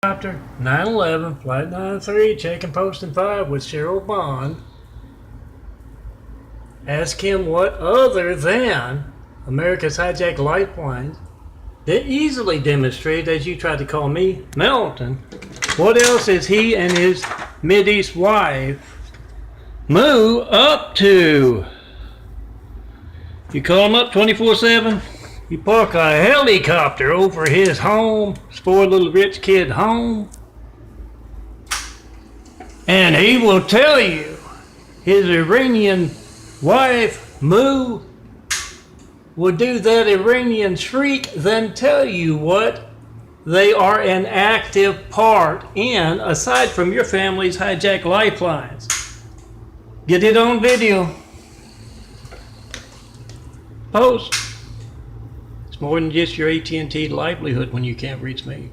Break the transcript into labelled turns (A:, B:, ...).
A: Helicopter 911, Flight 93, checking posting 5 with Cheryl Bond. Ask him what other than America's hijacked lifelines that easily demonstrate, as you tried to call me, MELTON. What else is he and his Mideast wife Moo up to? You call him up 24/7? You park a helicopter over his home, spoiled little rich kid home, and he will tell you his Iranian wife, Moo, will do that Iranian shriek, then tell you what they are an active part in, aside from your family's hijacked lifelines. Get it on video. Post. It's more than just your AT&T livelihood when you can't reach me.